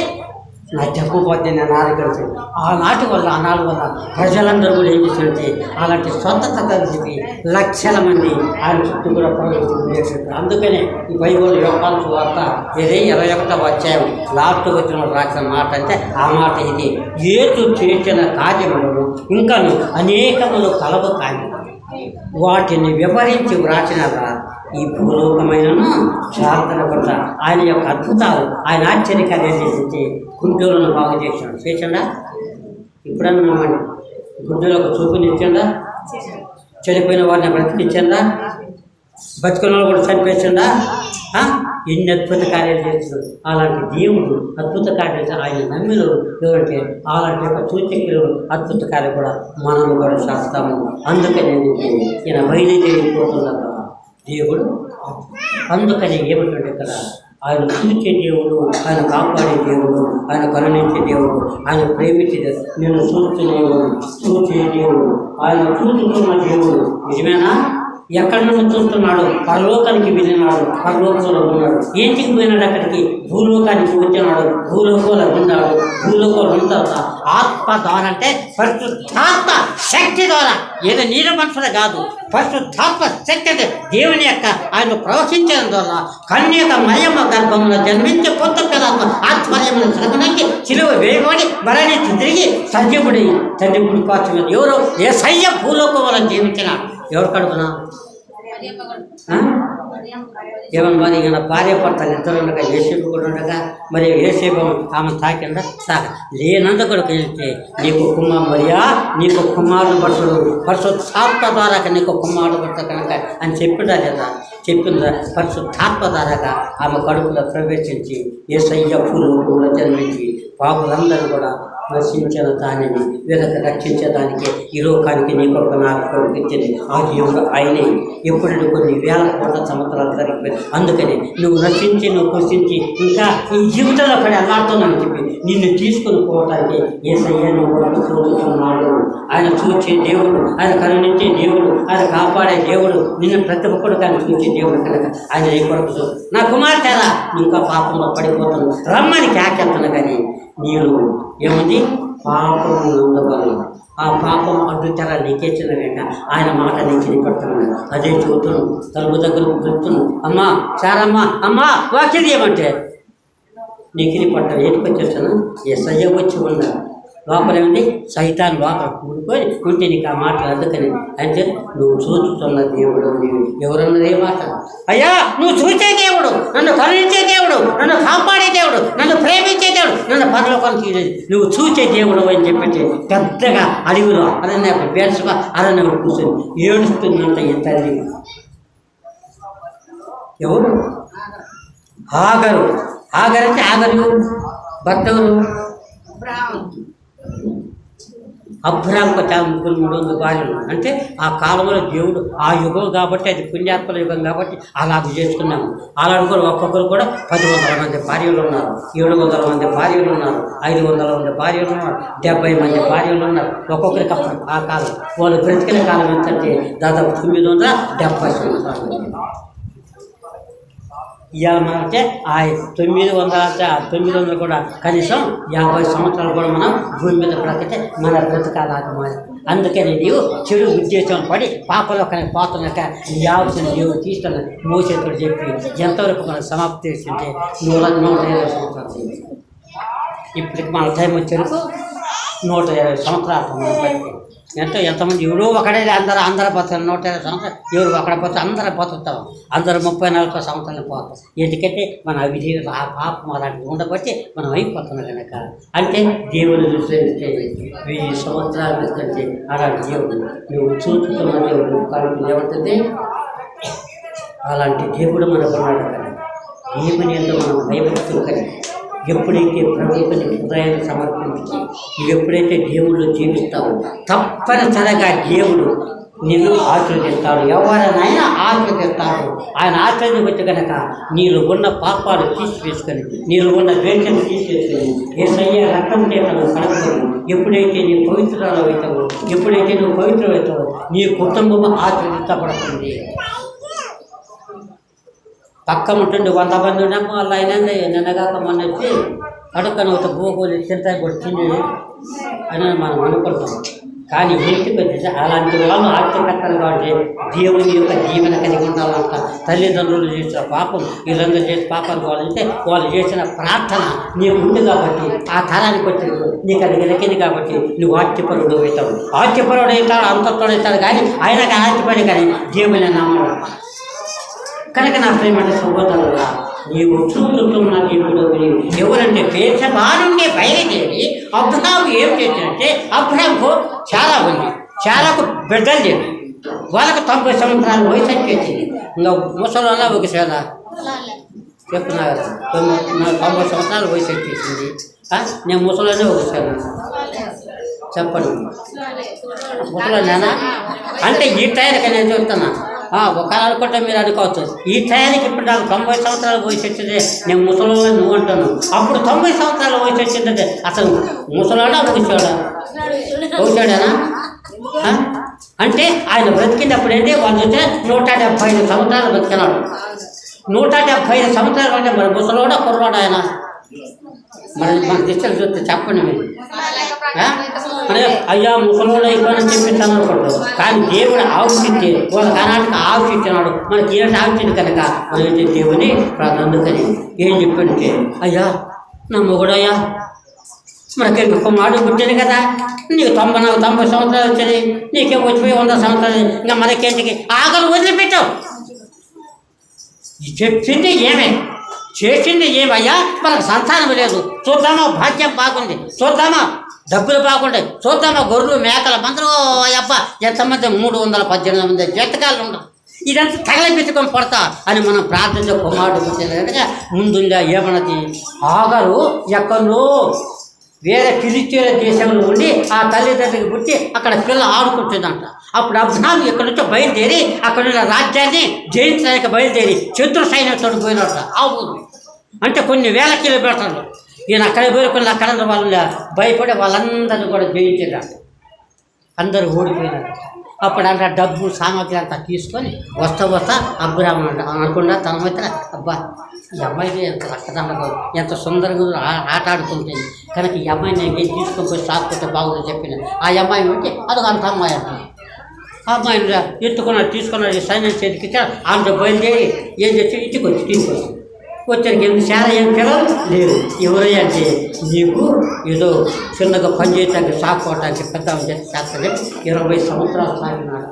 నా జబ్బు పోతే నేను ఆరోగ్యం. ఆనాటి వల్ల ఆనాడు వల్ల ప్రజలందరూ కూడా ఏం చేసినట్టే అలాంటి స్వస్థత కలిసి 1,00,000 మంది ఆయన చుట్టూ కూడా ప్రవేశించారు. అందుకనే ఈ బైబిల్ యోగాల వార్త ఇదే 21వ అధ్యాయం లాస్ట్ వచ్చిన రాసిన మాట అంటే ఆ మాట ఇది. యేసు చేసిన కార్యములను ఇంకా అనేకములు కలవు కానీ వాటిని వివరించి వ్రాసినగా ఈ భూలోకమైనను శాంతన కొట్ట ఆయన యొక్క అద్భుతాలు, ఆయన ఆశ్చర్యకార్యాలు చేసి కుంటూరులను బాగు చేశాడా? ఇప్పుడన్నా నమ్మండి. గుడ్డులకు చూపునిచ్చిండా? చనిపోయిన వారిని బ్రతికిచ్చిందా? బతుకున్న వాళ్ళు కూడా చనిపోయిందా? ఎన్ని అద్భుత కార్యాలు చేస్తున్నాడు. అలాంటి దేవుడు అద్భుత కార్యాలు ఆయన నమ్మిలో ఎవరంటే అలాంటి యొక్క సూచక్రియలు అద్భుత కార్యాలు కూడా మనం కూడా చేస్తాము. అందుకని ఈయన బయలుదేరిపోతున్నా దేవుడు. అందుకని ఏమిటంటే ఇక్కడ ఆయన చూచే దేవుడు, ఆయన కాపాడే దేవుడు, ఆయన కరుణించే దేవుడు, ఆయన ప్రేమించే దేవుడు, నేను చూచే దేవుడు, చూచే దేవుడు, ఆయన చూచుతున్న దేవుడు. నిజమేనా? ఎక్కడ నుండి చూస్తున్నాడు? పరలోకానికి వెళ్ళినాడు, పరలోకంలో ఉన్నాడు. ఏంటికి పోయినాడు? అక్కడికి భూలోకానికి వచ్చినాడు, భూలోకంలో ఉన్నాడు. భూలోకంలో ఉన్న తర్వాత ఆత్మ ద్వారా అంటే పరిశుద్ధాత్మ శక్తి ద్వారా, ఏదో నీరు మనుషులు కాదు, పరిశుద్ధాత్మ శక్తి అంటే దేవుని యొక్క ఆయన ప్రవహించడం ద్వారా కన్యక మరియమ్మ గర్భంలో జన్మించి పొంత పిల్లలకు ఆత్మర్యమును శ్రమనికి చిలువ వేయబడి మరణించి తిరిగి సజీవుడి తండ్రి గుడిపార్చు ఎవరు యేసయ్య భూలోకం వల్ల జీవించిన ఎవరు కడుపునా? ఏమన్నా మరి ఇక భార్య భర్తలు ఇద్దరు ఉండగా ఏసేపు కూడా ఉండగా మరి ఏసేపు ఆమె తాకిందా? తాక లేనంత కూడా వెళ్తే నీకు మరియా నీకు కుమారుడు భర్తడు పరిశుద్ధాత్మ ద్వారా నీకు కుమారుడు భర్త కనుక అని చెప్పిందా లేదా? చెప్పిందా? పరిశుద్ధాత్మ ద్వారాగా ఆమె కడుపులో ప్రవేశించి యేసయ్య భూలోకంలో జన్మించి పాపులందరూ కూడా నశించిన దానిని వీళ్ళకి రక్షించడానికి ఈ లోకానికి నీ కొరకు నాకు ప్రవర్తించింది ఆ దేవుడు ఆయనే. ఎప్పుడు కొన్ని వేల కోట్ల సంవత్సరాలు జరిగిపోయింది. అందుకని నువ్వు నశించి నువ్వు కృషించి ఇంకా ఈ జీవితంలో పడి అల్లాడుతున్నాను చెప్పి నిన్ను తీసుకుని పోవటానికి యేసయ్య నువ్వు చూస్తున్నాడు. ఆయన చూచే దేవుడు, ఆయన కరుణించే దేవుడు, ఆయన కాపాడే దేవుడు, నిన్ను ప్రతి ఒక్కడు కానీ చూసే దేవుడు కనుక ఆయన నీ కొరకు నా కుమార్తెరా ఇంకా పాపంలో పడిపోతాను రమ్మని కేకెళ్తున్నా కానీ నీరు ఏముంది? పాపం నందగలను ఆ పాపం అడ్డుతెర నీకేసిన వెంట ఆయన మాట నీకు పడుతున్నాడు. అదే చూస్తున్నాను, తలుపు దగ్గర చెప్తున్నాను, అమ్మా చారమ్మా అమ్మా వాక్యం ఏమంటే నీకు పట్టాను. ఏంటికి వచ్చేస్తాను? యేసయ్య వచ్చి ఉన్నాడు. లోపల ఏమిటి? సైతాన్ లోపల కూడుకొని ఉంటే నీకు ఆ మాటలు అందుకని అంటే నువ్వు చూస్తున్న దేవుడు నీవు ఎవరన్నది ఏ మాట? అయ్యా నువ్వు చూసే దేవుడు, నన్ను కరుణించే దేవుడు, నన్ను కాపాడే దేవుడు, నన్ను ప్రేమించే దేవుడు, నన్ను పరలోకానికి నువ్వు చూసే దేవుడు అని చెప్పేసి పెద్దగా అడవిలో అదన్న బేర్సుగా అదన్న కూర్చొని ఏడుస్తుందంట ఈ తల్లి. ఎవరు? ఆగరు. ఆగరంటే ఆగరు భర్త అబ్రాహ్మకు 300 భార్యలు. అంటే ఆ కాలంలో దేవుడు ఆ యుగం కాబట్టి అది పుణ్యాత్మల యుగం కాబట్టి అలాగ చేసుకున్నాము. అలాంటి కూడా ఒక్కొక్కరు కూడా 10,000 మంది భార్యలు ఉన్నారు, 700 మంది భార్యలు ఉన్నారు, 500 మంది భార్యలు ఉన్నారు, 70 మంది భార్యలు ఉన్నారు. ఒక్కొక్కరికి అప్పుడు ఆ కాలం వాళ్ళు బ్రతికిన కాలం ఎంతంటే దాదాపు 970 సంవత్సరాలు. ఇవ్వాలంటే ఆ 900 కూడా కనీసం 50 సంవత్సరాలు కూడా మనం భూమి మీద బ్రతికితే మన బ్రతకాలి. అందుకని నీవు చెడు ఉద్దేశం పడి పాపలో కానీ పోతున్నాక యావసిన జీవం తీసుకొని మోసేతుడు చెప్పి ఎంతవరకు మనం సమాప్తి చేస్తుంటే 120 సంవత్సరాలు. ఇప్పటికి మన టైం వచ్చేందుకు 120 సంవత్సరాలు మనం బతికి ఎంతమంది ఎవరో ఒకడే అందరూ బతుకుతారు. 120 సంవత్సరాలు ఎవరు అక్కడ పోతే అందరూ బతుకుతాం. అందరూ 30-40 సంవత్సరాలు పోతాం. ఎందుకంటే మన అవిధి ఆ పాపం అలాంటివి ఉండబట్టి మనం అయిపోతున్నాం కనుక. అంటే దేవుని చూస్తే 1000 సంవత్సరాలు ఎందుకంటే అలాంటి దేవుడు నువ్వు చూస్తున్న దేవుడు కాబట్టి ఏమవుతుంది అలాంటి దేవుడు మనకు ఉన్నాడు కదా. దేవుని ఎంతో మనం భయభక్తులు కానీ ఎప్పుడైతే ప్రభుత్వాన్ని హృదయాన్ని సమర్పించి ఎప్పుడైతే దేవుళ్ళు జీవిస్తావో తప్పనిసరిగా దేవుడు నిన్ను ఆశీర్వదిస్తాడు. ఎవరినైనా ఆశీర్వదిస్తాడు. ఆయన ఆశీర్వదించి కనుక నీలో ఉన్న పాపాలు తీసివేసుకొని నీలో ఉన్న ద్వేషాలు తీసివేసుకొని యేసయ్య రక్తం చేతను కడగదు. ఎప్పుడైతే నీ పవిత్రాలు అవుతావో ఎప్పుడైతే నువ్వు పవిత్రం అవుతావో నీ కుటుంబం ఆశీర్వదించబడుతుంది. పక్క ఉంటుంది 100 మంది ఉన్నాము అలా అయినా నిన్నగాక మొన్న వచ్చి అడుక్కని ఒక భూగోళి చింతాయి కొట్టింది అని మనం అనుకుంటాం. కానీ ఇంటికి వచ్చేసి అలాంటి వాళ్ళు ఆశ్చర్యకర్తలు కాబట్టి దేవుని యొక్క జీవన కలిగి ఉండాలంట. తల్లిదండ్రులు చేసిన పాపం వీళ్ళందరూ చేసిన పాపాలు కావాలంటే వాళ్ళు చేసిన ప్రార్థన నీకు ఉంది కాబట్టి ఆ తరానికి వచ్చేది నీకు అది వెనకింది కాబట్టి నువ్వు ఆశ్చర్యపరుడు అవుతావు. ఆశ్చర్యపరుడు అవుతాడు అంతస్తుడు అవుతాడు కానీ ఆయనకు ఆశ్చర్యపడి కానీ దేవుని నామం కనుక నా ప్రేమ సహోదరులా నీవు చూస్తున్న దేవుడు ఎవరంటే బేర్షెబా నుండి బయలుదేరి అబ్రహాము ఏం చేశాడంటే అబ్రహాంకు చాలా ఉంది. చాలాకు బిడ్డలు లేవు. వాళ్ళకు 90 సంవత్సరాల వయసు వచ్చేసింది. ఇంకా ముసలిలా ఒక సేద చెప్తున్నా కదా 90 సంవత్సరాల వయసు వచ్చేసింది. నేను ముసలినే ఒక సేద చెప్పండి ముసలినేనా అంటే ఈ టైంకి నేను చెప్తున్నా. ఒకరు అనుకుంటే మీరు అనుకోవచ్చు ఈ టయానికి ఇప్పుడు నాకు 90 సంవత్సరాల వయసు వచ్చింది నేను ముసలిలో నువ్వు అంటాను. అప్పుడు 90 సంవత్సరాల వయసు వచ్చిందంటే అసలు ముసలాడా కూర్చోడానా అంటే ఆయన బ్రతికినప్పుడు ఏంటి వాళ్ళు చూస్తే 175 సంవత్సరాలు బ్రతికినాడు. 175 సంవత్సరాలు అంటే మరి ముసలోడా కుర్రాడు ఆయన మరి మన దిశలు చూస్తే చెప్పండి మీరు అయ్యా ముసలోడు అయిపోయినా చెప్పిస్తాను అనుకుంటారు. కానీ దేవుడు ఆవుచిచ్చి వాళ్ళ కర్ణాటక ఆవుచిచ్చినాడు మనకి ఏంటి ఆవుచింది కనుక మనం ఏంటి దేవుని అందుకని ఏం చెప్పంటే అయ్యా నా మొగుడయ్యా మనకి కుమారుడు పుట్టింది కదా నీకు 90 సంవత్సరాలు వచ్చింది నీకే వచ్చిపోయి 100 సంవత్సరాలు ఇంకా మనకేంటికి ఆకలి వదిలిపెట్టావు. చెప్పింది ఏమే చేసింది ఏమయ్యా మనకు సంతానం లేదు. చూద్దామా భాగ్యం బాగుంది, చూద్దామా డబ్బులు బాగుంటాయి, చూద్దామా గొర్రెలు మేకల మందరూ అబ్బా ఎంతమంది 318 మంది జతకాలు ఉండవు. ఇదంతా తగలబెట్టుకొని పడతా అని మనం ప్రార్థన కుమారుడు పుట్టినట్టుగా ముందుందా ఏమన్నది ఆగరు ఎక్కడో వేరే ఫిలిస్తీన్ల దేశంలో ఉండి ఆ తల్లిదండ్రులకు పుట్టి అక్కడ పిల్ల ఆడుకుంటుందంట. అప్పుడు అబ్రహాము ఎక్కడి నుంచో బయలుదేరి అక్కడ ఉన్న రాజ్యాన్ని జయించడానికి బయలుదేరి శత్రు సైన్యంతో పోయినట్ట. అవును అంటే కొన్ని వేల కిలోమీటర్లు ఈయన అక్కడ పోయి కొన్ని అక్కడ వాళ్ళు భయపడి వాళ్ళందరూ కూడా జయించారు. అందరూ ఓడిపోయినారు. అప్పుడు అంట డబ్బు సామాగ్రి అంతా తీసుకొని వస్తా అబ్రహాము అనకుండా తన మధ్య అబ్బా ఈ అమ్మాయికి ఎంత రక్తదండగా ఎంత సుందరంగా ఆట ఆడుతుంటుంది కనుక ఈ అమ్మాయిని నేను తీసుకొని పోయి సాక్కుంటే బాగుందని చెప్పిన ఆ అమ్మాయి ఉంటే అదొక అంత అమ్మాయి అంట. ఆ అమ్మాయిని ఎత్తుకున్నాడు తీసుకున్నాడు సైన్యం చేతికితే ఆమె బయలుదేరి ఏం చేసి ఇంటికి వచ్చి తీసుకొచ్చి వచ్చానికి ఏమి చాలా ఏం పిల్లలు లేదు. ఎవరై అంటే నీకు ఏదో చిన్నగా పని చేయడానికి సాక్కోవటానికి పెద్ద చేస్తానే 20 సంవత్సరాలు సాగినాడు.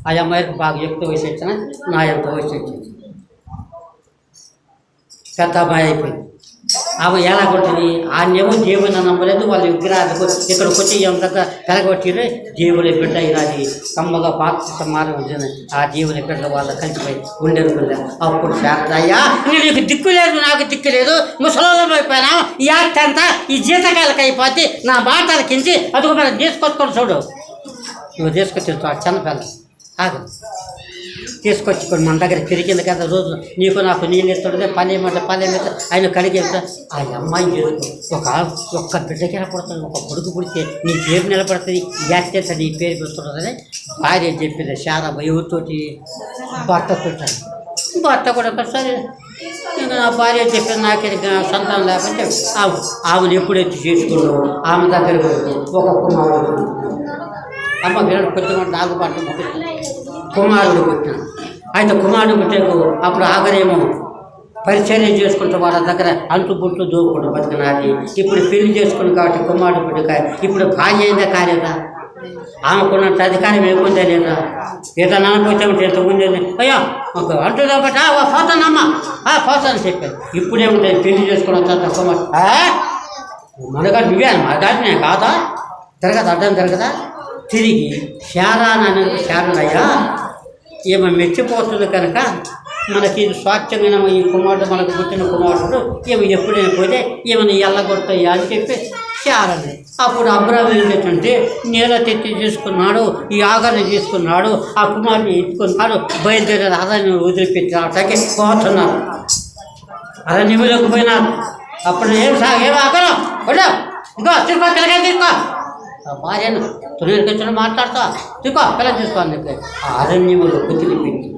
ఆ అమ్మాయికి బాగా ఎక్కువ వయసు వచ్చిన నా ఎంత వయసు వచ్చింది పెద్ద అమ్మాయి అయిపోయింది. ఆమె ఎలా కొట్టింది ఆమెమో దేవుని నమ్మలేదు. వాళ్ళు విగ్రహాలకు ఇక్కడికి వచ్చి ఎంత కలగొట్టిరే దేవుని బిడ్డ ఇలాది కమ్మగా పాత్ర మారం వచ్చింది. ఆ దేవుని బిడ్డ వాళ్ళ కలిసిపోయి ఉండేది. అప్పుడు శారదయ్యా నీకు దిక్కు లేదు నాకు దిక్కు లేదు ముసలిలో అయిపోయినా ఈ ఆస్తి అంతా ఈ జీతకాలకు అయిపోతే నా బాటల కించి అదిగో మనం తీసుకొచ్చుకొని చూడు నువ్వు తీసుకొచ్చి చిన్నపిల్ల ఆగు తీసుకొచ్చుకొని మన దగ్గర తిరిగింది కదా రోజు నీకు నాకు నీళ్ళు ఎత్తుడే పల్లె ఆయన కడిగి ఆ అమ్మాయి ఒక్క బిడ్డకి నిలబడుతుంది. ఒక కొడుకు పుడితే నీ పేరు నిలబడుతుంది జాగ్రత్త నీ పేరు పెడుతున్నదని భార్య చెప్పింది. చాలా భయంతోటి భర్త కూడా సరే ఇంకా నా భార్య చెప్పిన నాకు సంతానం లేకపోతే ఆమెను ఎప్పుడైతే చేసుకున్నావు ఆమె దగ్గర ఒక కుమారుడు అమ్మ బిడ్డ కొద్దిగా నాకు పంట కుమారుడు పుట్టినాడు. అయితే కుమారుడు పుట్టేకు అప్పుడు ఆగరేమో పరిచర్య చేసుకుంటూ వాళ్ళ దగ్గర అంటు బుట్లు దూకుంటూ బతికినది. ఇప్పుడు పెళ్లి చేసుకుని కాబట్టి కుమారుడు పుట్టుక ఇప్పుడు భార్య అయిందా కాలేదా? ఆమెకున్నంత అధికారం ఏముందే లేదా? ఇట్లా నమ్మకపోతే ఉంటే ఎంత ఉంది అయ్యా ఒక అంటుదా బట్ పోతానమ్మా పోతాను చెప్పాను. ఇప్పుడేముంటుంది పెళ్లి చేసుకున్న తర్వాత కుమారు మనగాడు నువ్వే మగాడు నేను కాదా తిరగదు అడ్డం తిరగదా? తిరిగి శారనయ్యా ఈమె మెచ్చిపోతుంది కనుక మనకి ఇది స్వాచ్ఛంగా ఈ కుమారుడు మనకు పుట్టిన కుమారుడు ఈమె ఎప్పుడైనా పోతే ఈమెను ఎల్లగొట్టయ్యా అని చెప్పి శారని. అప్పుడు అబ్రాహం ఏం చేస్తుంటే నీళ్ళ తెచ్చి తీసుకున్నాడు, ఈ ఆగర్ని తీసుకున్నాడు, ఆ కుమారుని ఎత్తుకున్నాడు, బయలుదేరారు అరణ్యం వదిలిపెట్టాటకి పోతున్నారు. అరణ్యంలోకి పోయినారు. అప్పుడు ఏం ఆగరం ఇగో తీసుకో పిల్లగా తీసుకో భార్యను తొలికి వచ్చిన మాట్లాడతా తీసుకో పిల్ల తీసుకో అని చెప్పి ఆ అరణ్యంలో కుదిలిపెట్టి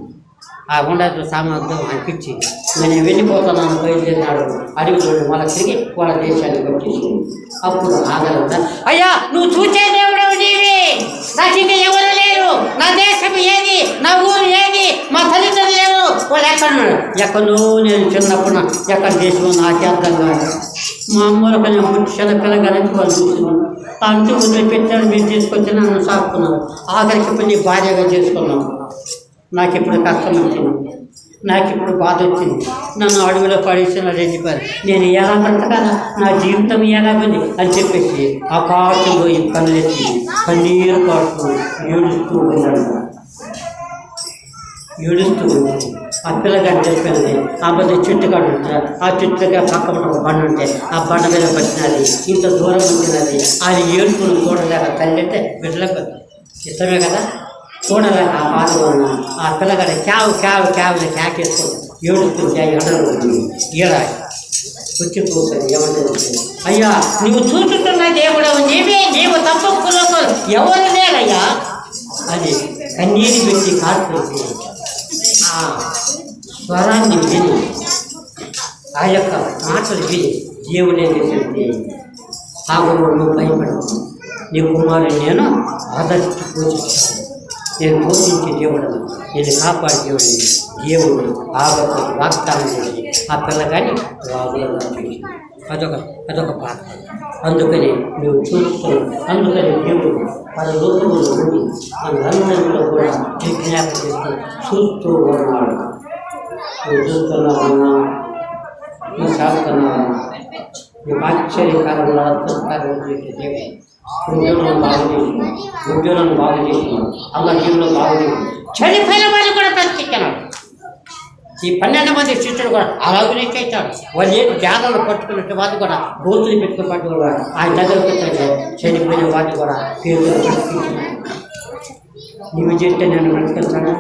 ఆ ఉండదు సామర్థ్యం అనిపించి నేను వెళ్ళిపోతున్నాను బయలుదేరినాడు. అడవిలో మళ్ళీ తిరిగి వాళ్ళ దేశానికి వచ్చేసి అప్పుడు ఆగలంతా అయ్యా నువ్వు చూసే దేవుడు నీవి, నాకు ఇంకా ఎవరు లేరు, నా దేశం ఏది, నా ఊరు ఏది, మా తల్లిదండ్రులు లేరు, వాళ్ళు ఎక్కడున్నాడు? ఎక్కడో నేను చిన్నప్పుడు ఎక్కడ దేశం నాకే అర్థం కాదు. మా అమ్మలో కొంచెం చిన్న పిల్లగానే వాళ్ళు చూస్తున్నాను. అంటూ వదిలిపెట్టాడు, మీరు తీసుకొచ్చి నన్ను సాకున్నాను. ఆఖరికి ఇప్పుడు నీ భార్యగా చేసుకున్నాను. నాకు ఇప్పుడు కష్టం వచ్చింది, నాకు ఇప్పుడు బాధ వచ్చింది, నన్ను అడుగులో పడేసిన చెప్పారు. నేను ఎలా బ్రతకాలా, నా జీవితం ఎలాగుంది అని చెప్పేసి ఆకాశంలో ఈ కళ్ళెత్తి కన్నీరు కాడుతూ ఏడుస్తూ ఆ పిల్లగాడు చెప్పినది ఆ బద్ద చెట్టు కాడు ఉంటారు. ఆ చెట్టుగా పక్కన ఒక బండ ఉంటే ఆ బండ మీద పట్టినది ఇంత దూరం వచ్చినది. అది ఏడుకుని చూడలేక తల్లి అంటే బిడ్డలకు ఇష్టమే కదా, చూడలేక ఆ బాధలో ఆ పిల్లగాడ క్యావ్ని క్యాకేసుకొని ఏడుస్తుంది. ఏడా వచ్చి పోతుంది ఏమంటుంది అయ్యా నువ్వు చూసుకుంటున్న దేవుడు నీవు తప్పకులకు ఎవరు లేరయ్యా అది కన్నీరు పెట్టి కాడుతుంది. ఆ స్వరాన్ని విని ఆ యొక్క మాటలు విని దేవుడు ఏం చేసింది ఆగమో నువ్వు భయపడవు, నీ కుమారుని నేను ఆదర్శించి పోషిస్తాను, నేను పోషించే దేవుడు, నేను కాపాడే దేవుడు ఆగకు వాగ్దానం చేసి ఆ పిల్లగాని రాజుగా అదొక పాట. అందుకని నువ్వు చూస్తున్నావు. అందుకని దేవుడు మన లోకంలో ఉండి మనందరిలో కూడా జ్ఞాపకం చేస్తూ చూస్తూ ఉన్నాడు. నువ్వు చూస్తున్నావన్నా, నువ్వు సాగుతున్నావా, నువ్వు ఆశ్చర్యకారంలో అద్భుతకారంలో చేసే దేవుడు ఉద్యోగం బాగు చేసినాడు, ఉద్యోగాలను బాగు చేసినాడు, అలా జీవనం బాగు చేసినాడు. చనిపోయిన వాళ్ళు కూడా బ్రతికించాడు. ఈ 12 మంది శిష్యులు కూడా అలాగే చేశాడు. వాళ్ళు ఏ జాగ్రత్తలు పట్టుకున్నట్టు వాళ్ళు కూడా గోతులు పెట్టుకుని పట్టుకున్నారు. ఆయన దగ్గరకు వచ్చాడు చనిపోయిన వాళ్ళు కూడా పేరు నువ్వు చేస్తే నేను బ్రతికెళ్తాడా,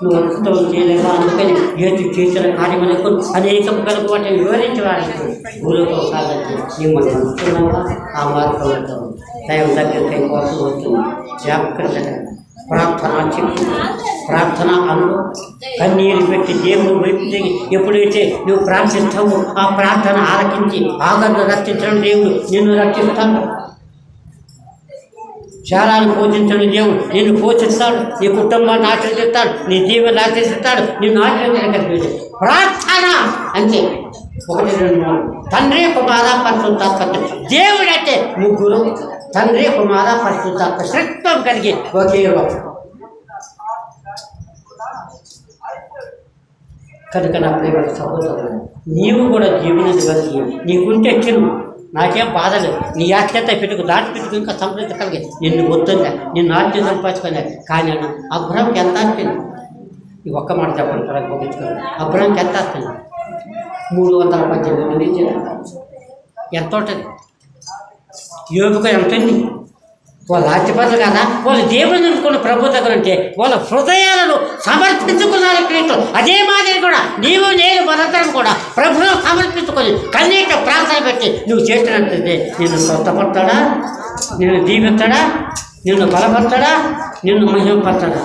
నువ్వు అద్భుతం చేయలేవా? అందుకని ఏది చేసిన కార్యములకు అనేక కలుపు వాటిని వివరించి వారికి భూలోకం కాదంటే మిమ్మల్ని అనుకున్నావా? ఆ మార్గంలో దైవం దగ్గరికి కోసం వస్తుంది. జాగ్రత్త ప్రార్థన చెప్పు, ప్రార్థన అను కన్నీరు పెట్టి దేవుడు వైపు దిగి ఎప్పుడైతే నువ్వు ప్రార్థిస్తావో ఆ ప్రార్థన ఆలకించి ఆగర్ను రక్షించడం దేవుడు నిన్ను రక్షిస్తాడు. శారాన్ని పోషించడం దేవుడు నిన్ను పోషిస్తాడు, నీ కుటుంబాన్ని ఆశ్రయిస్తాడు, నీ జీవనాన్ని ఆశ్రయిస్తాడు, నిన్ను ఆశ్రయించగలిగే ప్రార్థన అంతే. 1, 2, 3 తండ్రి కుమార పరిశుద్ధాత్మ. దేవుడు అంటే ముగ్గురు, తండ్రి కుమార పరిశుద్ధాత్మ శ్రేష్టం కలిగి ఒకే రోజు. కనుక నా ప్రేమ సహోదరుడు నీవు కూడా జీవనాన్ని బతికి నీకుంటే చిన్న నాకేం బాధ లేదు, నీ ఆత్మీయత పెట్టుకు దాచిపెట్టుకు ఇంకా సంప్రీతి కలిగి నిన్ను వద్దంగా నిన్ను ఆత్మీయ సంపాదించుకోలే. కానీ అన్న అబ్రహాంకి ఎంత ఆస్తింది? ఈ ఒక్క మాట చెప్పండి తర్వాత పంపించుకోండి. అబ్రహాంకి ఎంత ఆస్తింది? 318 మంది ఎంత ఉంటుంది? యోగుగా ఎంత ఉంది? వాళ్ళ ఆస్తిపరులు కదా, వాళ్ళు దేవుని అనుకున్న ప్రభు దగ్గర అంటే వాళ్ళ హృదయాలను సమర్పించుకున్నారు క్రీస్తు. అదే మాదిరి కూడా నీవు నేను మనందరం కూడా ప్రభును సమర్పించుకొని కన్నీట ప్రార్థన పెట్టి నువ్వు చేసినట్లయితే నిన్ను స్వస్థపడతాడా, నిన్ను దీవిస్తాడా, నిన్ను బలపడతాడా, నిన్ను మహిమపడతాడా?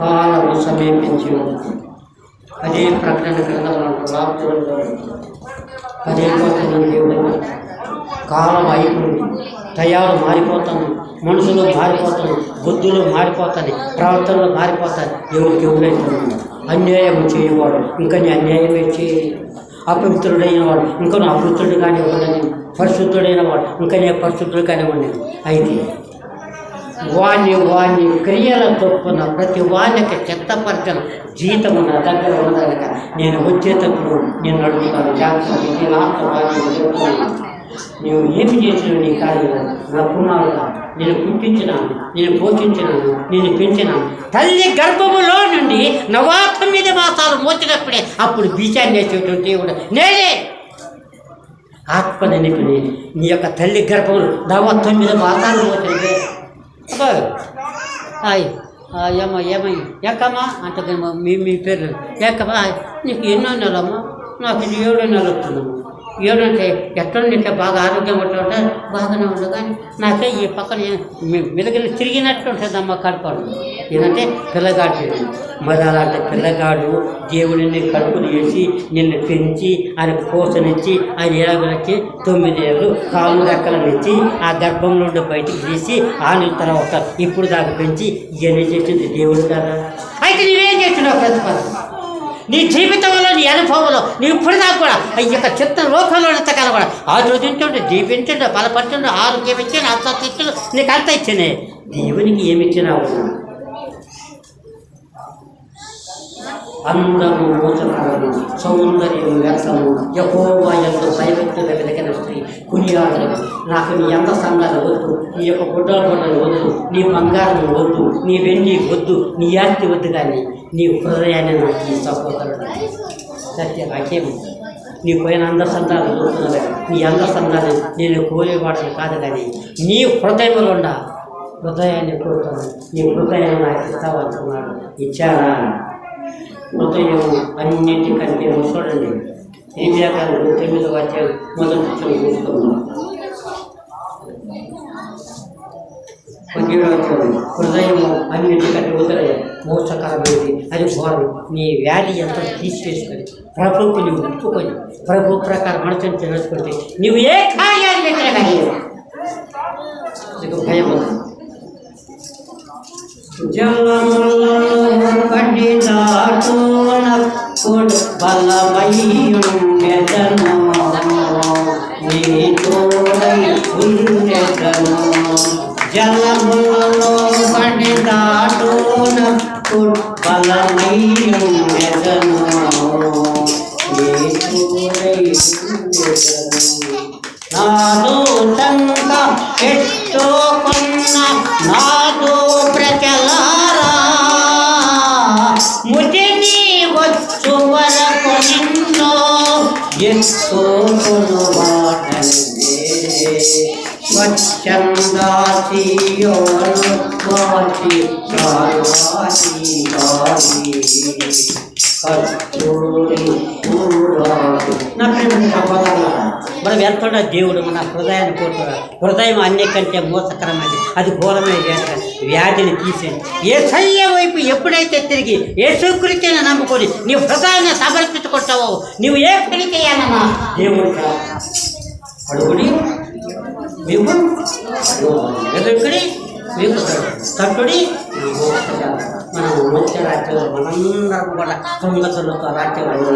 కాలము సమీపించి ఉంది. అదే ప్రకటన గ్రంథంలో అదే పోతున్నాను దేవుడు. కాలం అయిపోయింది, తయారు మారిపోతాను, మనుషులు మారిపోతాను, బుద్ధులు మారిపోతాయి, ప్రవర్తనలు మారిపోతాయి. ఎవరికి ఎవరైతే అన్యాయం చేయవాడు ఇంకా అన్యాయమే చేయి, అపవిత్రుడైన వాడు ఇంకా అపవిత్రుడు కానివ్వండి, పరిశుద్ధుడైన వాడు ఇంకా పరిశుద్ధుడు కానివ్వండి. అయితే వాణ్ణి క్రియల చొప్పున ప్రతి వానికి చెత్తపరిచిన జీతము నా దగ్గర ఉండదనక నేను వచ్చేటప్పుడు నేను అడుగుతాను జాగ్రత్త. నువ్వు ఏమి చేసినావు నీ కార్యం నా పుణ్యాలుగా నేను పుట్టించినాను, నేను పోషించినాను, నేను పెంచినాను. తల్లి గర్భములో నుండి 49 మాసాలు మోచినప్పుడే అప్పుడు బీజాన్ని వేసేటువంటి దేవుడు నేనే. ఆత్మని నిపుణి నీ యొక్క తల్లి గర్భములు 49 మాసాలు మోచినదే. ఏమై ఎక్కమ్మా అంటే మీ పేరు ఎక్కమ్మా, నీకు ఎన్నో నెలమ్మా? నాకు ఇది 7వ నెల వస్తుందమ్మా. 7 అంటే ఎక్కడ నీకే బాగా ఆరోగ్యం ఉంటుంటే బాగానే ఉండదు, కానీ నాకే ఈ పక్కన మెలుగులు తిరిగినట్టు ఉంటుందమ్మా కడుపాడు. ఏంటంటే పిల్లగాడు మరి అలాంటి పిల్లగాడు దేవుడిని కడుపులు వేసి నిన్ను పెంచి ఆయనకు పోషనిచ్చి ఆయన ఏడాది 9 ఏళ్ళు కాళ్ళు రెక్కలనిచ్చి ఆ గర్భంలో నుండి బయటికి తీసి ఆయన తర్వాత ఇప్పుడు దాకా పెంచి ఇవన్నీ చేసింది దేవుడు కదా. అయితే నువ్వేం చేస్తున్నావు? ప్రతిపాదన నీ జీవితంలో నీ అనుభవంలో నీ ఇప్పుడు దాకా కూడా ఈ యొక్క చిత్త లోకంలో ఎంతకాలం కూడా ఆలోచించండి, జీవించండి, బలపరచండి, ఆరోగ్యం ఇచ్చాను, అంత ఇచ్చాను, నీకు అంత ఇచ్చానే. దేవునికి ఏమి ఇచ్చినావు? అందము మోసకరము, సౌందర్యము వ్యర్థము, యెహోవా యందు భయభక్తులు కలిగిన స్త్రీ కునియాడము. నాకు నీ ఎంత సంఘాలు వద్దు, నీ యొక్క గుడ్డలు వద్దు, నీ బంగారం వద్దు, నీ వెండి వద్దు, నీ ఆస్తి వద్దు, కానీ నీ హృదయాన్ని నాకు ఈ సహోదరుడు సత్య నాకేమి. నీ పోయిన అందసందాలు చూస్తున్నా, నీ అందసందాలు నేను కోరేవాడని కాదు, కానీ నీ హృదయంలో ఉన్న హృదయాన్ని కోరుతాను. నీ హృదయాన్ని నాకు ఇస్తావనుకున్నాడు. ఇచ్చారా? హృదయం అన్నింటికంటే చూడండి. ఈ వ్యాఖ్యానం 9వ అధ్యాయం మొదటి చూసుకున్నాం. హృదయము అన్నింటికంటే ఉదయం మోసకరమైనది, అది ఘోరం. నీ వ్యాధి ఎంత తీసివేసుకొని ప్రభువుకు నువ్వు ఒప్పుకొని ప్రభు ప్రకారం మనసుని తెలుసుకుంటే నువ్వు ఏ కార్యాలు పెట్టినా కానీ నీకు భయం ఉంది. జలములలో పడి దాటునప్పుడు బలమయ్యుండెదను, నాదో టంక పెట్టుకున్న నాదో ప్రజలారా, ముదిని వచ్చు వరకు నిన్నో ఎత్తుకును వాడని స్వచ్ఛందాసియోను వాసి సార్వాసి మనం ఎంతోడా దేవుడు మన హృదయాన్ని కోరుతున్నాడు. హృదయం అన్నికంటే మోసకరమైనది, అది ఘోరమైన వ్యాధిని తీసేది. యేసయ్య వైపు ఎప్పుడైతే తిరిగి యేసుక్రీస్తుని నమ్ముకొని నీ హృదయాన్ని సమర్పించుకుంటావో నువ్వు ఏ పని చేయాలన్నా దేవుడు అడుగుడి మీకు ఎదుర్కొని మీకు తట్టుడి. మనం మోక్ష రాజ్యంలో మనందరం కూడా తొంగతులతో రాజ్యంలో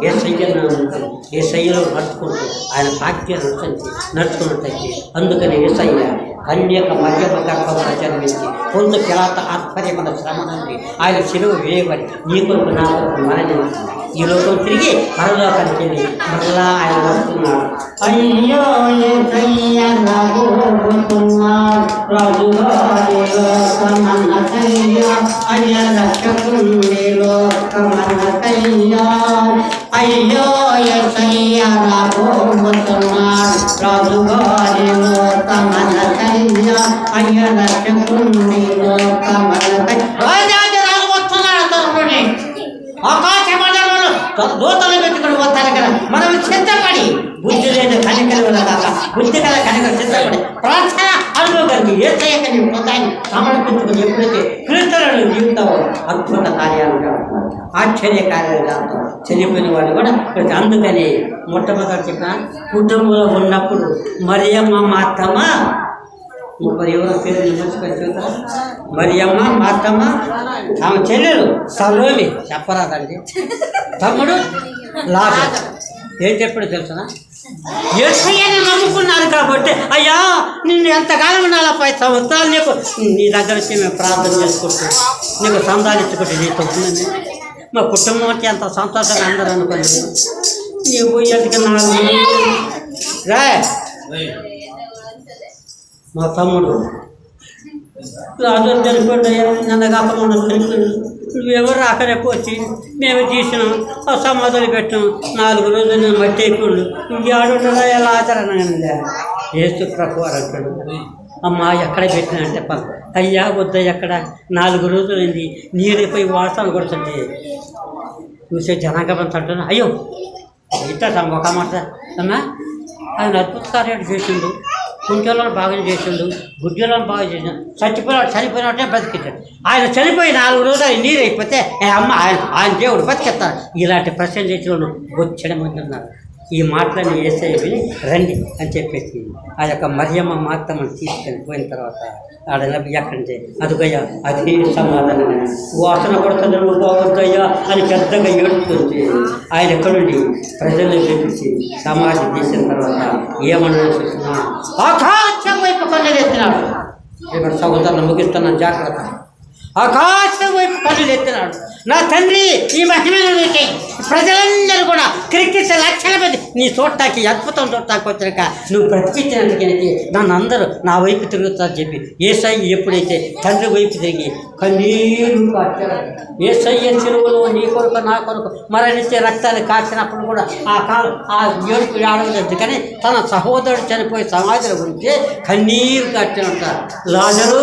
ఏ సయ్యలో ఉంటుంది, ఏ సయ్యలో నడుచుకుంటూ ఆయన సాక్ష్యం నడుచుకున్నట్టయితే అందుకని ఏసయ్య కన్యక మధ్యమ గర్భంలో జన్మించి పొందు కిరాత ఆత్మర్యమైన శ్రమ నుండి ఆయన శిలువ వేయబడి నీ కొరకు నా కొరకు మరణించి ఈ లోకం తిరిగి పరలోకానికి వెళ్ళి మరలా ఆయన వస్తున్నాడు. అయ్యో అయ్యో ఎసయ్య రాబోతున్నాడు, రాజుగారి లోకమనకయ్య అయ్య రక్షకుని లోకమనకయ్య. రాజు వస్తున్నాడు, తరుణుని ఆకాశ మండలంలో దూతలు పెట్టుకుని వస్తాను కదా. మనం సిద్ధపడి బుద్ధి లేదు కనికలు కాక బుద్ధి కదా కనికలు సిద్ధపడి ప్రార్థన అనుభవం ఏసయ్యక నీ హృదయాన్ని సమర్పించుకుని ఎప్పుడైతే కీర్తనలు జీవితావో అద్భుత కార్యాలు జరుగుతారు, ఆశ్చర్య కార్యాలు జరుగుతారు. చనిపోయిన వాళ్ళు కూడా ప్రతి అందుకని మొట్టమొదటి చెప్పిన కుటుంబంలో ఉన్నప్పుడు మరియమ్మ మార్తమ్మ ముప్పై ఎవరో పేరు మర్చిపోయి చూస్తారా? మరియమ్మ మార్తమ్మ, ఆమె చెల్లెలు సలోమి చెప్పరాదండి, తమ్ముడు లాజరు. ఏం చెప్పాడు తెలుసునా? యేసయ్యని నమ్ముకున్నారు కాబట్టి అయ్యా నిన్ను ఎంతకాలం 45 సంవత్సరాలు నీకు నీ దగ్గర వచ్చి మేము ప్రార్థన చేసుకుంటాం, నీకు సంధానించుకుంటే నీతో ఉందని మా కుటుంబం వచ్చి ఎంత సంతోషంగా అందరూ అనుకోండి. నీవు పోయేందుకు రా మా తమ్ముడు రాజు చనిపోయి నన్ను కాకుండా చనిపోయాడు. నువ్వెవరు అక్కడే వచ్చి మేము తీసినాం, ఆ సమాధులు పెట్టాం, 4 రోజులు మట్టి అయిపోయాడు. ఇంకేడుండదా ఎలా ఆచరణ ఏసు ప్రభు అంటాడు. అమ్మ ఎక్కడ పెట్టినా అంటే అయ్యా వద్ద ఎక్కడ 4 రోజులైంది నీరైపోయి వాసన కొడుతుంది. చూసే జనాంగం అంటున్నా అయ్యో ఇట్లా ఒక మాట అమ్మా ఆయన అద్భుత కార్యాలు చేసిండు, కుంటలను బాగా చేసిండు, గుడ్డలను బాగా చేసిండు, చనిపోయినట్టే బ్రతికించాడు. ఆయన చనిపోయి 4 రోజులు నీరు అయిపోతే అమ్మ ఆయన దేవుడు బతికెత్తారు. ఇలాంటి ప్రశ్న చేసిన బొచ్చడం మంది ఉన్నారు. ఈ మాటలని ఏసయ్య విని రండి అని చెప్పేసి ఆ యొక్క మరియమ్మ మార్తమ్మని తీసుకొని పోయిన తర్వాత ఆడ ఎక్కడంటే అదిగయ్యా అది సమాధానం వాసన కొడుతుంది నువ్వు పోవద్దయ్యా అని పెద్దగా ఏడుతుంది. ఆయన ఎక్కడుండి ప్రజల్ని పిలిపించి సమాధి చేసిన తర్వాత ఏమన్నా చూస్తున్నా ఆకాశం వైపు కళ్ళెత్తినాడు. ఇక్కడ సహోదరులు ముగిస్తున్నాను జాగ్రత్త. ఆకాశం వైపు కళ్ళు ఎత్తినాడు. నా తండ్రి ఈ మహిమను నీకే ప్రజలందరూ కూడా క్రికెట్ లక్షల మంది నీ చూడటానికి అద్భుతం చూడటానికి వచ్చాక నువ్వు బ్రతికించినందుకే నన్ను అందరూ నా వైపు తిరుగుతారని చెప్పి యేసయ్య ఎప్పుడైతే తండ్రి వైపు తిరిగి కన్నీరు కాచారు. యేసయ్య చెరువులో నీ కొరకు నా కొరకు మరణించే రక్తాన్ని కాచినప్పుడు కూడా ఆ ఏడుపు ఆడలేదు. కానీ తన సహోదరుడు చనిపోయే సమాధిలో గురించి కన్నీరు కాచినంట. లాజరు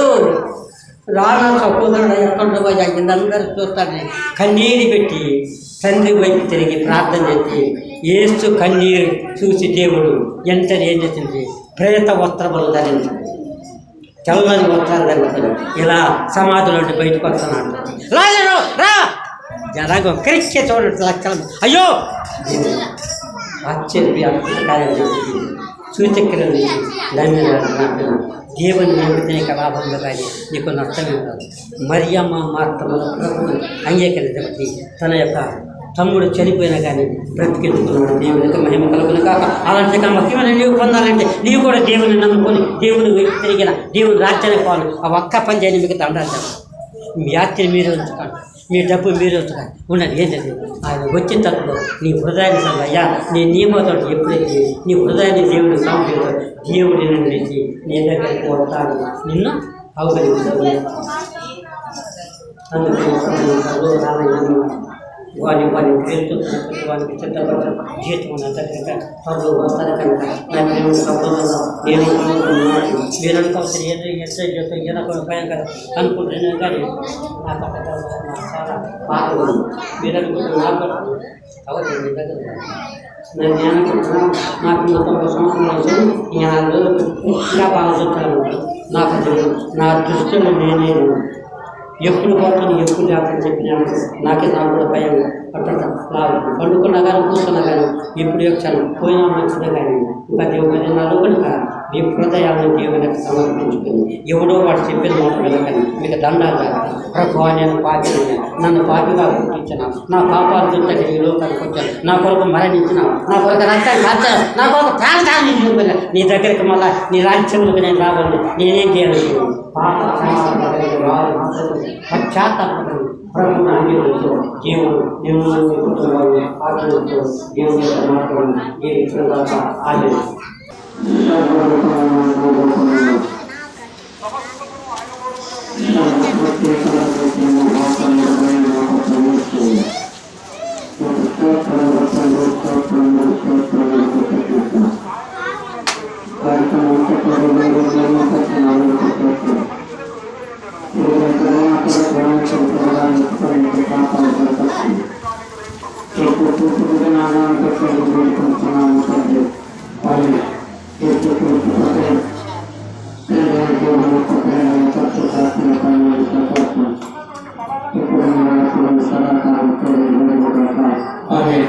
రానా సహోదరుడు ఎక్కడ పోయి అందరూ చూస్తాడని కన్నీరు పెట్టి తండ్రి వైపు తిరిగి ప్రార్థన చేసి యేసు కన్నీరు చూసి దేవుడు ఎంతని ఏం చేసింది ప్రేత వస్త్రములు ధరించాడు, తెల్లని వస్త్రాలు ధరించాడు. ఇలా సమాధిలో బయటకు వస్తున్నాడు. లాజరు రా జనాగం కరిచే చూడండి లక్షలు. అయ్యో ఆశ్చర్య కార్యం చేసి సూచక్రియలు నమ్మినాడు. దేవుని నమ్మితే నీకు లాభంలో కానీ నీకు నష్టమే కాదు. మరియమ్మ మార్తమ్మ ప్రభువుని అంగీకరించబట్టి తన యొక్క తమ్ముడు చనిపోయినా కానీ బ్రతికెత్తుకున్నాడు. దేవునికి మహిమ కలుగును కాక. అలాంటి ముఖ్యమైన నీవు పొందాలంటే నీవు కూడా దేవుని నమ్ముకొని దేవుని వైపు తిరిగిన దేవుని రాజ్యానికి పోవాలి. ఆ ఒక్క పని చేయని మీకు దండాలు. మీ యాత్రని మీరే ఉంచుకోండి, మీ డబ్బు మీరే ఉంచుకోండి. ఉన్నది ఏంటంటే ఆయన వచ్చిన తర్వాత నీ హృదయాన్ని అయ్యా నీ నియమంతో ఎప్పుడైతే నీ హృదయాన్ని దేవుడిని సమర్పిస్తాడు దేవుడి నుంచి నీ దగ్గరికి వస్తాడు, నిన్ను అవగలిస్తాడు. అందుకని వారి పేరుతో వారికి సిద్ధపడతారు. జీవితం ఉన్నంతగా త్వరలో వస్తారు కనుక నా ప్రేమ సంబంధంలో నేను మీరు అనుకోవచ్చు ఏదో ఎస్ఐ జీవితం ఏదో భయం కదా అనుకుంటున్నాను. కానీ నా పక్క చాలా బాధ మీరు అనుకుంటున్నారు అవన్నీ మీ దగ్గర నేను అనుకుంటున్నాను. నాకు 30 సంవత్సరాలు ఈ 4 రోజులు ఇంకా బాగా చెప్తాను. నాకు నా దృష్టిలో నేనే ఎప్పుడు పడుతుంది ఎప్పుడు లేకపోతే చెప్పినాను. నాకు కూడా భయం పట్టడం పండుకున్నా కానీ కూర్చున్నా కానీ ఎప్పుడు వచ్చాను పోయినా మంచిదే. కానీ ఇంకా దేవుని నాలో కనుక మీ హృదయాన్ని దేవునికి సమర్పించుకుని ఎవడో వాడు చెప్పిన మాట వెళ్ళకండి. మీకు దండాలు ప్రభు నేను పాపిని, నన్ను పాపిగా పుట్టించిన నా పాపాలు చూస్తే ఈ లోకానికి వచ్చాను, నా కొరకు మరణించిన, నా కొరకు రక్తాన్ని కాల్చాను, నా కొరకు ప్రాణాన్ని చూపిన నీ దగ్గరికి మళ్ళీ నీ రాజ్యంలోకి నేను రావాలి. నేనేం చేయాలి? పాప పశ్చాత్తాపడు ప్రభుత్వ అంగీకరించు. దేవుడు దేవుడు కుటుంబాలు ఆచరిస్తూ దేవుని మాట్లాడు ఏ విధంగా ఆచరిస్తూ సదాకాలం తోడు. ఆమేన్.